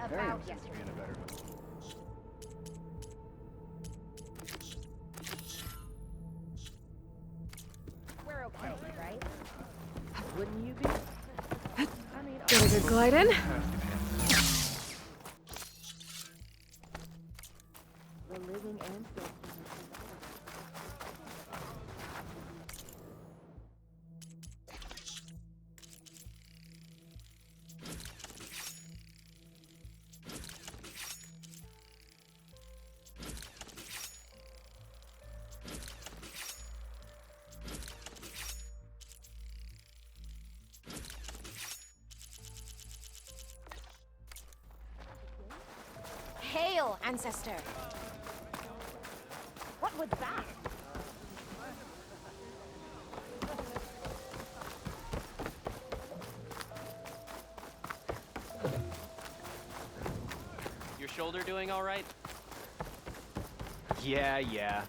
about yesterday. We're okay, right? Wouldn't you be? Got a good glide in? The living and dead. Hail, ancestor! What was that? Your shoulder doing all right? Yeah.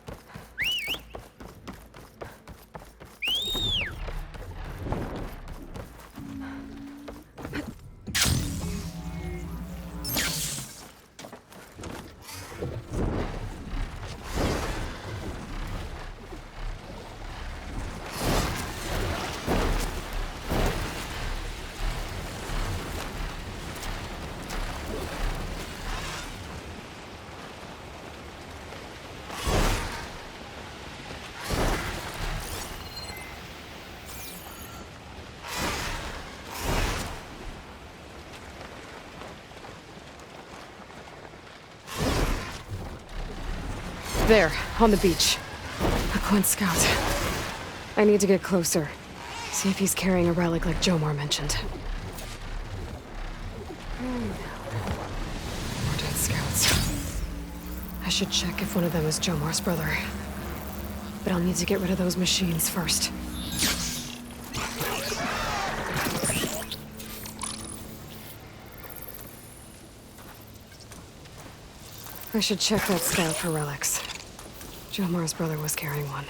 There, on the beach. A Quint scout. I need to get closer. See if he's carrying a relic like Jomar mentioned. More dead scouts. I should check if one of them is Jomar's brother. But I'll need to get rid of those machines first. I should check that scout for relics. Jomar's brother was carrying one.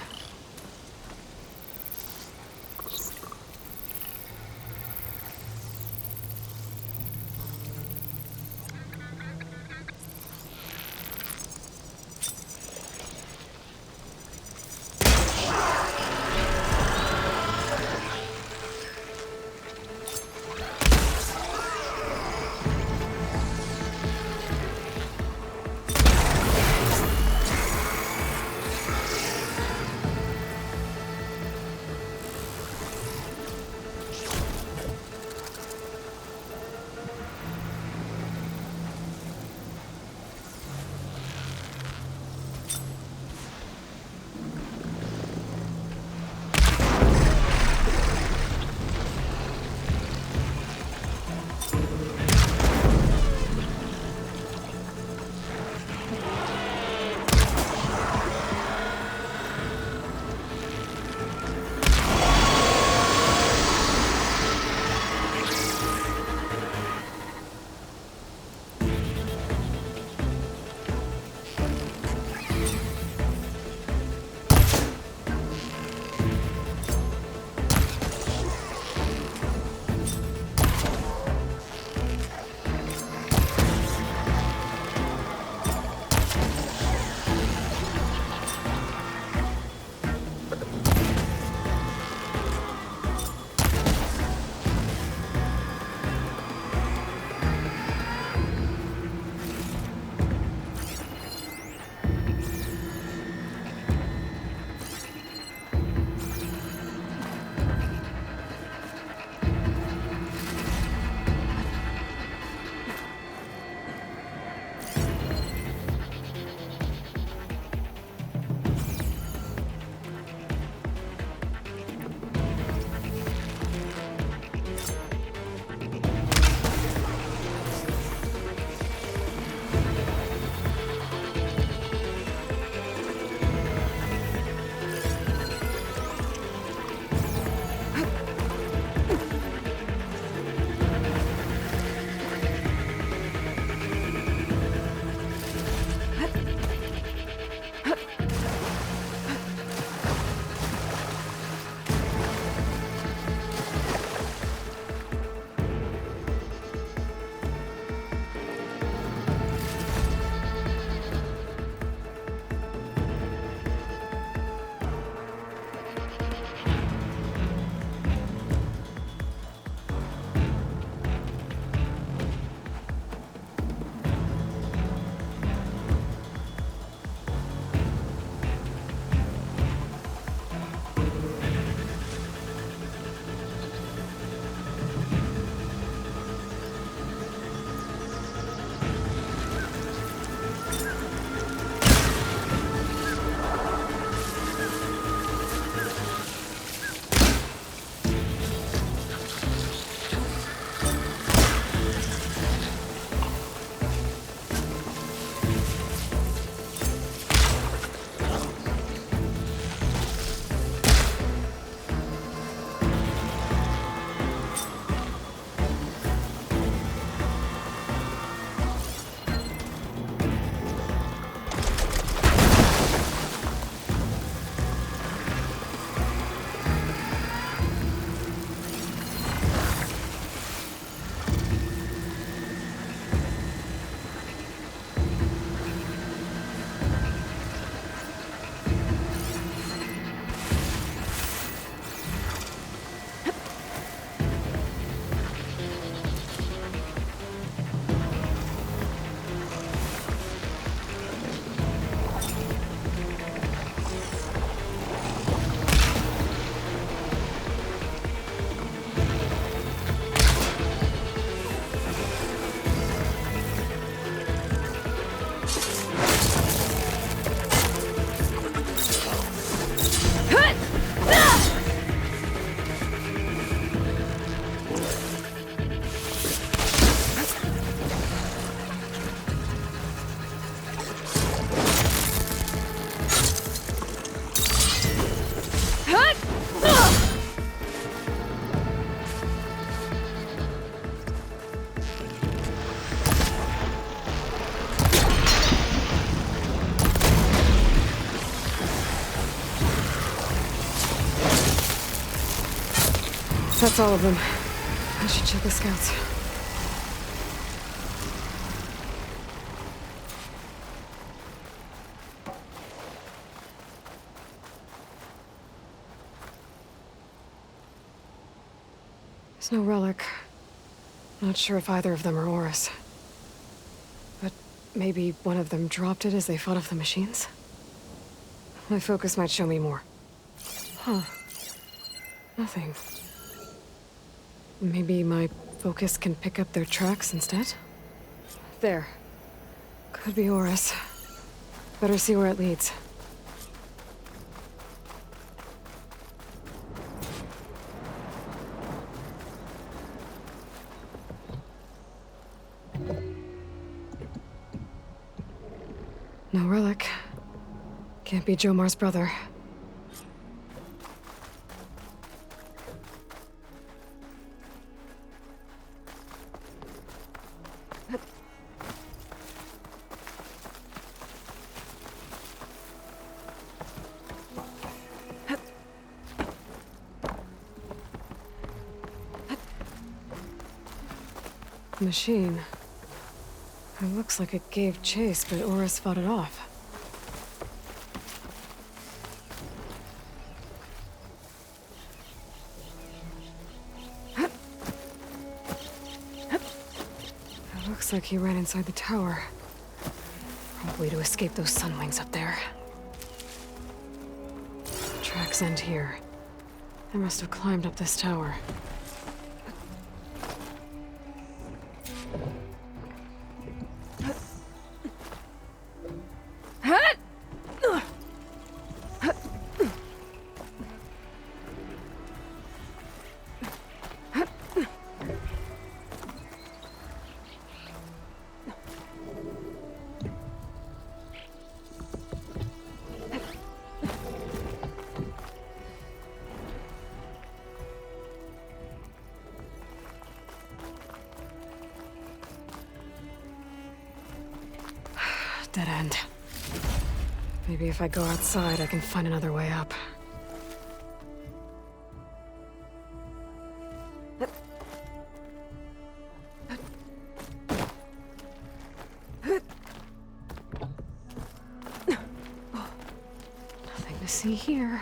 That's all of them. I should check the scouts. There's no relic. Not sure if either of them are Oris. But maybe one of them dropped it as they fought off the machines? My focus might show me more. Huh. Nothing. Maybe my focus can pick up their tracks instead? There. Could be Oris. Better see where it leads. No relic. Can't be Jomar's brother. Machine. It looks like it gave chase, but Oris fought it off. It looks like he ran inside the tower. Probably to escape those sunwings up there. The tracks end here. They must have climbed up this tower. Dead end. Maybe if I go outside, I can find another way up. Nothing to see here.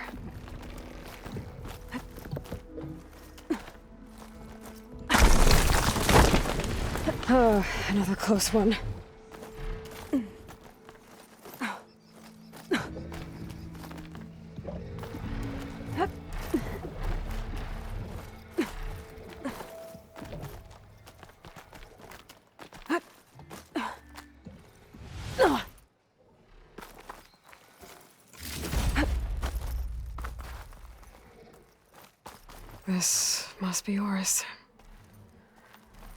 Another close one. This must be Oris.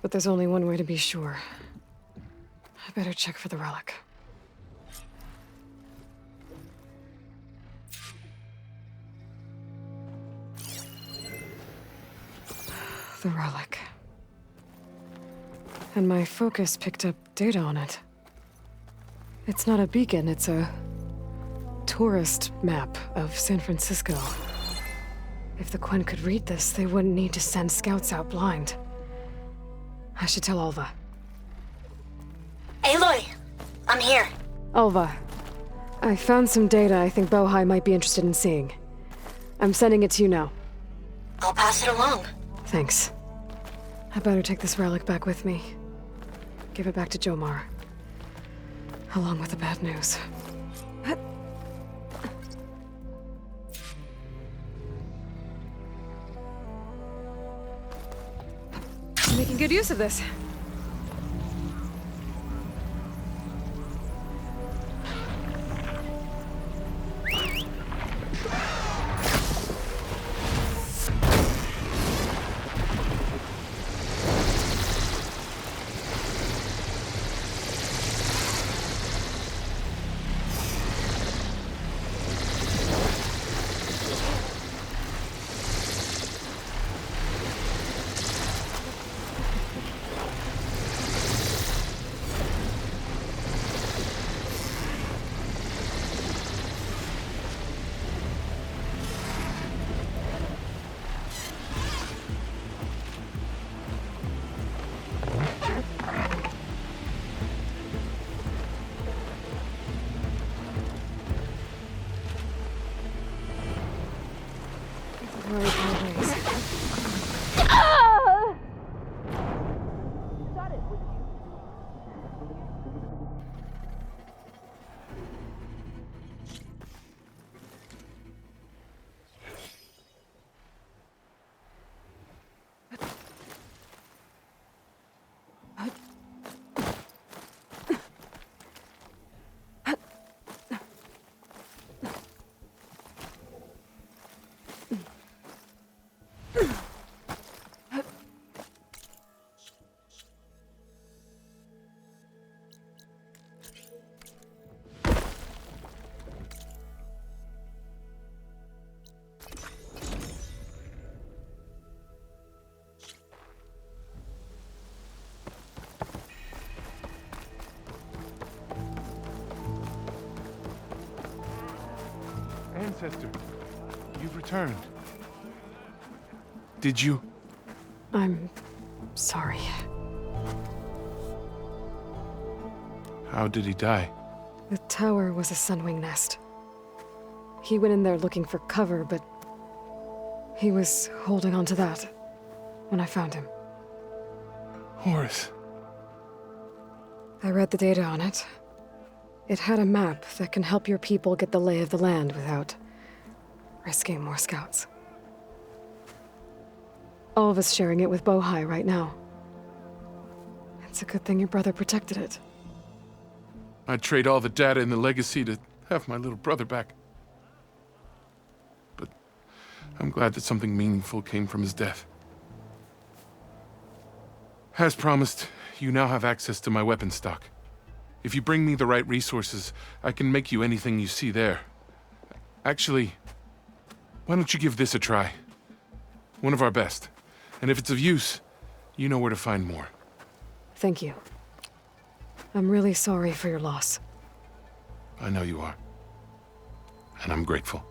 But there's only one way to be sure. I better check for the relic. The relic. And my focus picked up data on it. It's not a beacon, it's a tourist map of San Francisco. If the Quen could read this, they wouldn't need to send scouts out blind. I should tell Alva. Aloy! I'm here. Alva, I found some data I think Bohai might be interested in seeing. I'm sending it to you now. I'll pass it along. Thanks. I better take this relic back with me. Give it back to Jomar. Along with the bad news. Making good use of this. Ancestor, you've returned. Did you? I'm sorry. How did he die? The tower was a Sunwing nest. He went in there looking for cover, but he was holding on to that when I found him. Horus. I read the data on it. It had a map that can help your people get the lay of the land without risking more scouts. All of us sharing it with Bohai right now. It's a good thing your brother protected it. I'd trade all the data in the legacy to have my little brother back. But I'm glad that something meaningful came from his death. As promised, you now have access to my weapon stock. If you bring me the right resources, I can make you anything you see there. Actually, why don't you give this a try? One of our best. And if it's of use, you know where to find more. Thank you. I'm really sorry for your loss. I know you are. And I'm grateful.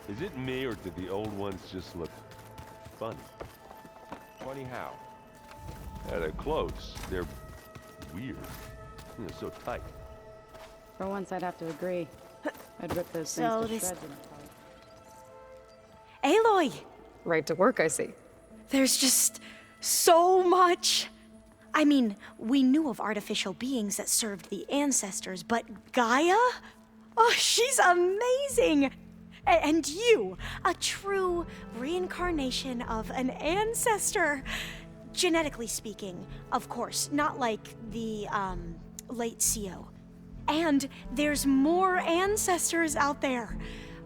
Is it me, or did the old ones just look funny? Funny how? They're close. They're weird. They're so tight. For once, I'd have to agree. I'd rip those So things to this- shreds in a fight. Aloy! Right to work, I see. There's just so much. I mean, we knew of artificial beings that served the ancestors, but Gaia? Oh, she's amazing! And you, a true reincarnation of an ancestor. Genetically speaking, of course, not like the, late CO. And there's more ancestors out there,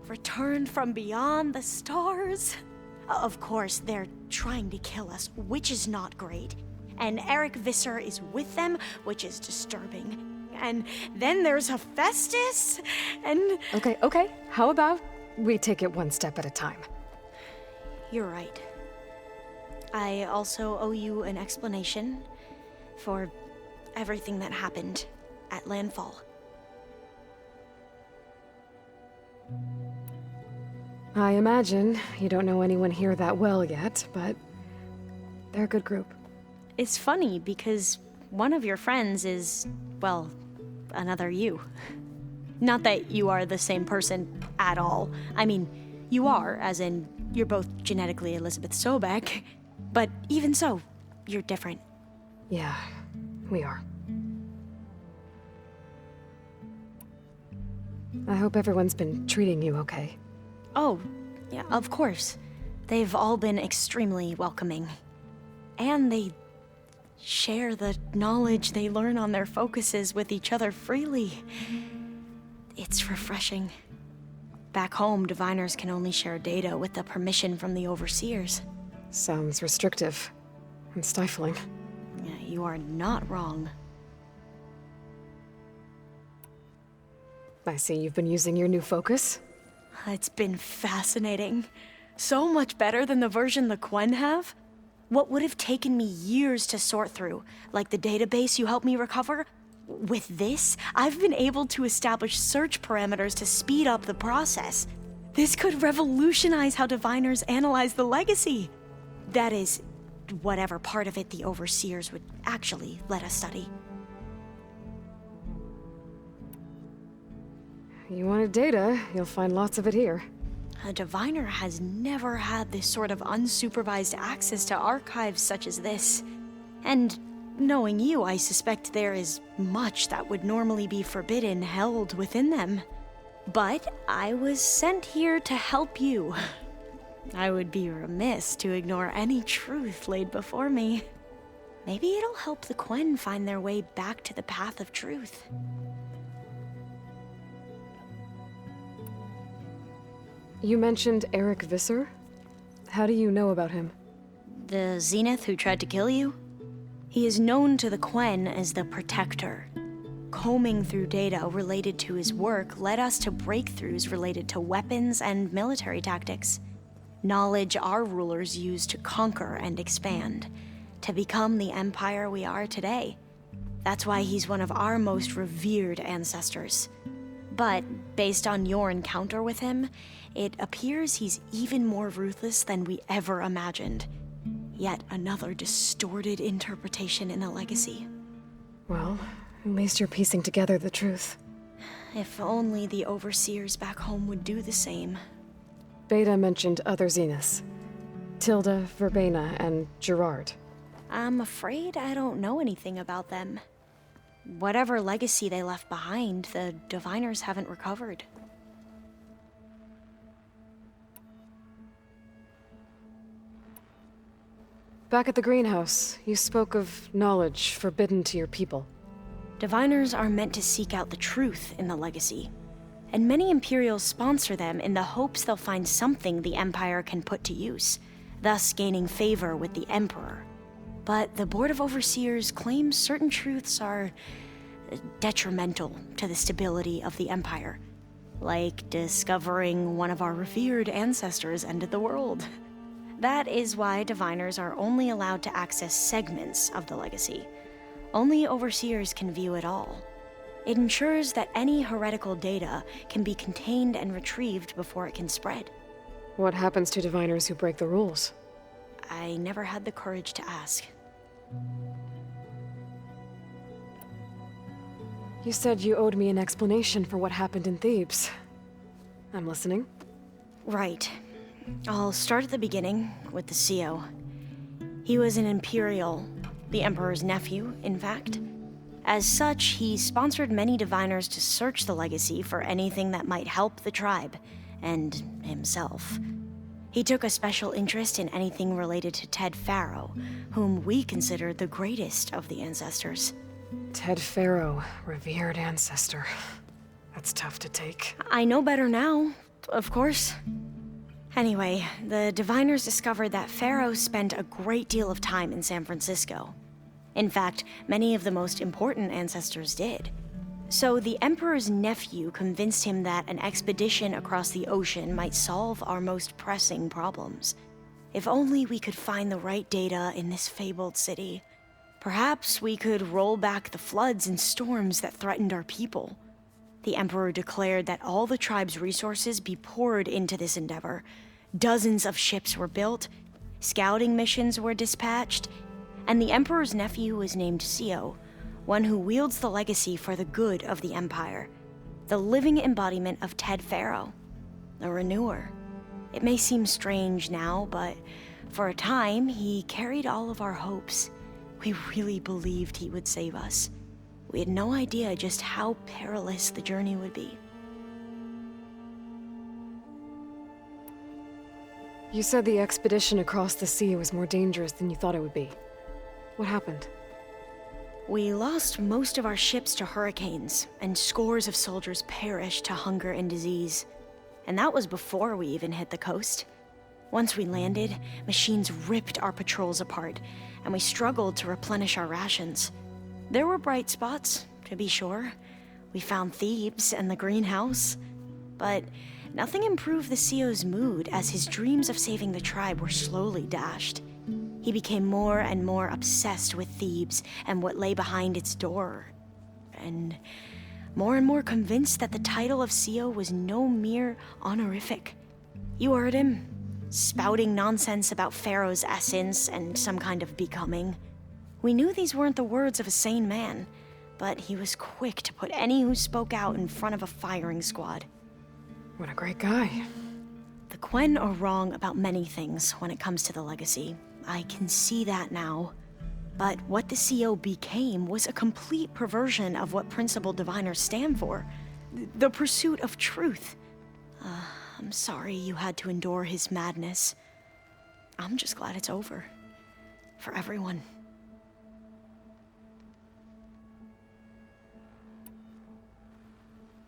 returned from beyond the stars. Of course, they're trying to kill us, which is not great. And Eric Visser is with them, which is disturbing. And then there's Hephaestus, and... Okay. How about we take it one step at a time? You're right. I also owe you an explanation for everything that happened at Landfall. I imagine you don't know anyone here that well yet, but they're a good group. It's funny because one of your friends is, well, another you. Not that you are the same person at all. I mean, you are, as in, you're both genetically Elizabeth Sobek, but even so, you're different. Yeah, we are. I hope everyone's been treating you okay. Oh, yeah, of course. They've all been extremely welcoming. And they share the knowledge they learn on their focuses with each other freely. It's refreshing. Back home, diviners can only share data with the permission from the overseers. Sounds restrictive and stifling. Yeah, you are not wrong. I see you've been using your new focus. It's been fascinating. So much better than the version the Quen have. What would have taken me years to sort through, like the database you helped me recover, with this, I've been able to establish search parameters to speed up the process. This could revolutionize how diviners analyze the legacy. That is, whatever part of it the overseers would actually let us study. You wanted data, you'll find lots of it here. A diviner has never had this sort of unsupervised access to archives such as this. And knowing you, I suspect there is much that would normally be forbidden held within them. But I was sent here to help you. I would be remiss to ignore any truth laid before me. Maybe it'll help the Quen find their way back to the path of truth. You mentioned Eric Visser? How do you know about him? The Zenith who tried to kill you? He is known to the Quen as the Protector. Combing through data related to his work led us to breakthroughs related to weapons and military tactics. Knowledge our rulers used to conquer and expand, to become the empire we are today. That's why he's one of our most revered ancestors. But based on your encounter with him, it appears he's even more ruthless than we ever imagined. Yet another distorted interpretation in the legacy. Well, at least you're piecing together the truth. If only the overseers back home would do the same. Beta mentioned other Zeniths. Tilda, Verbena, and Gerard. I'm afraid I don't know anything about them. Whatever legacy they left behind, the Diviners haven't recovered. Back at the greenhouse, you spoke of knowledge forbidden to your people. Diviners are meant to seek out the truth in the legacy, and many Imperials sponsor them in the hopes they'll find something the Empire can put to use, thus gaining favor with the Emperor. But the Board of Overseers claims certain truths are detrimental to the stability of the Empire, like discovering one of our revered ancestors ended the world. That is why Diviners are only allowed to access segments of the legacy. Only Overseers can view it all. It ensures that any heretical data can be contained and retrieved before it can spread. What happens to Diviners who break the rules? I never had the courage to ask. You said you owed me an explanation for what happened in Thebes. I'm listening. Right. I'll start at the beginning, with the CEO. He was an Imperial, the Emperor's nephew, in fact. As such, he sponsored many Diviners to search the legacy for anything that might help the tribe, and himself. He took a special interest in anything related to Ted Faro, whom we consider the greatest of the ancestors. Ted Faro, revered ancestor. That's tough to take. I know better now, of course. Anyway, the Diviners discovered that Faro spent a great deal of time in San Francisco. In fact, many of the most important ancestors did. So the Emperor's nephew convinced him that an expedition across the ocean might solve our most pressing problems. If only we could find the right data in this fabled city. Perhaps we could roll back the floods and storms that threatened our people. The Emperor declared that all the tribe's resources be poured into this endeavor. Dozens of ships were built, scouting missions were dispatched, and the Emperor's nephew was named Sio, one who wields the legacy for the good of the Empire, the living embodiment of Ted Faro, a renewer. It may seem strange now, but for a time, he carried all of our hopes. We really believed he would save us. We had no idea just how perilous the journey would be. You said the expedition across the sea was more dangerous than you thought it would be. What happened? We lost most of our ships to hurricanes, and scores of soldiers perished to hunger and disease. And that was before we even hit the coast. Once we landed, machines ripped our patrols apart, and we struggled to replenish our rations. There were bright spots, to be sure. We found Thebes and the greenhouse. But nothing improved the CEO's mood as his dreams of saving the tribe were slowly dashed. He became more and more obsessed with Thebes and what lay behind its door. And more convinced that the title of CEO was no mere honorific. You heard him, spouting nonsense about Pharaoh's essence and some kind of becoming. We knew these weren't the words of a sane man, but he was quick to put any who spoke out in front of a firing squad. What a great guy. The Quen are wrong about many things when it comes to the legacy. I can see that now. But what the CEO became was a complete perversion of what principled diviners stand for. the pursuit of truth. I'm sorry you had to endure his madness. I'm just glad it's over. For everyone.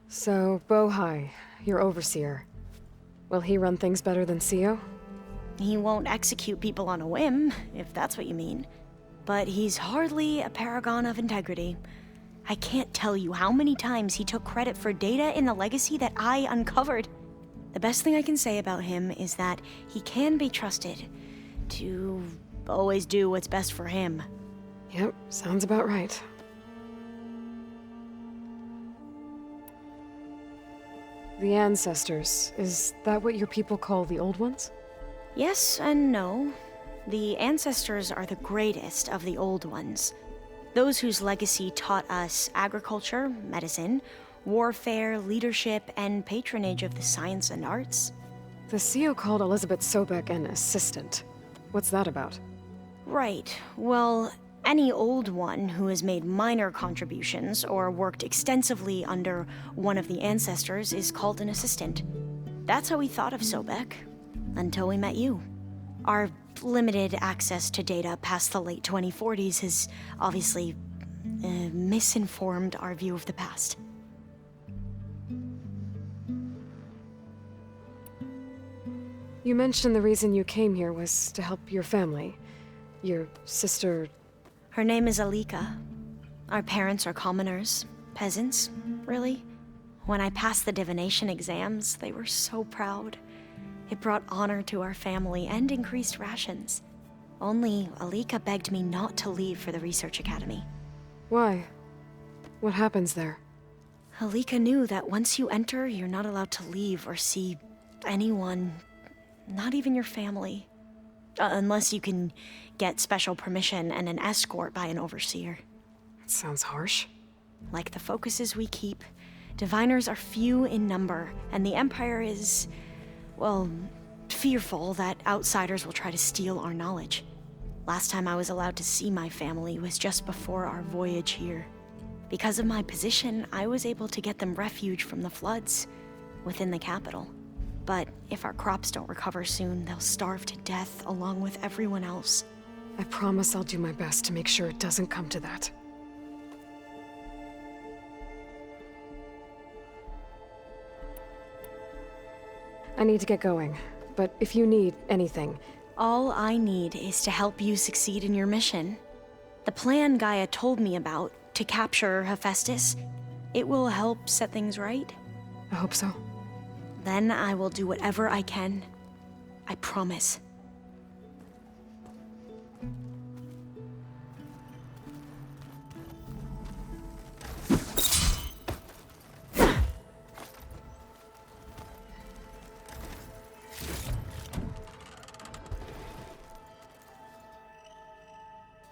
So, Bohai, your overseer. Will he run things better than Sio? He won't execute people on a whim, if that's what you mean. But he's hardly a paragon of integrity. I can't tell you how many times he took credit for data in the legacy that I uncovered. The best thing I can say about him is that he can be trusted to always do what's best for him. Yep, sounds about right. The Ancestors, is that what your people call the Old Ones? Yes and no. The Ancestors are the greatest of the Old Ones. Those whose legacy taught us agriculture, medicine, warfare, leadership, and patronage of the science and arts. The Sio called Elizabeth Sobek an assistant. What's that about? Right. Well, any Old One who has made minor contributions or worked extensively under one of the Ancestors is called an assistant. That's how we thought of Sobek, until we met you. Our limited access to data past the late 2040s has obviously misinformed our view of the past. You mentioned the reason you came here was to help your family. Your sister... Her name is Alika. Our parents are commoners, peasants, really. When I passed the divination exams, they were so proud. It brought honor to our family and increased rations. Only Alika begged me not to leave for the research academy. Why? What happens there? Alika knew that once you enter, you're not allowed to leave or see anyone, not even your family. Unless you can get special permission and an escort by an overseer. That sounds harsh. Like the focuses we keep, diviners are few in number, and the Empire is, well, fearful that outsiders will try to steal our knowledge. Last time I was allowed to see my family was just before our voyage here. Because of my position, I was able to get them refuge from the floods within the capital. But if our crops don't recover soon, they'll starve to death along with everyone else. I promise I'll do my best to make sure it doesn't come to that. I need to get going, but if you need anything... All I need is to help you succeed in your mission. The plan Gaia told me about, to capture Hephaestus, it will help set things right. I hope so. Then I will do whatever I can. I promise.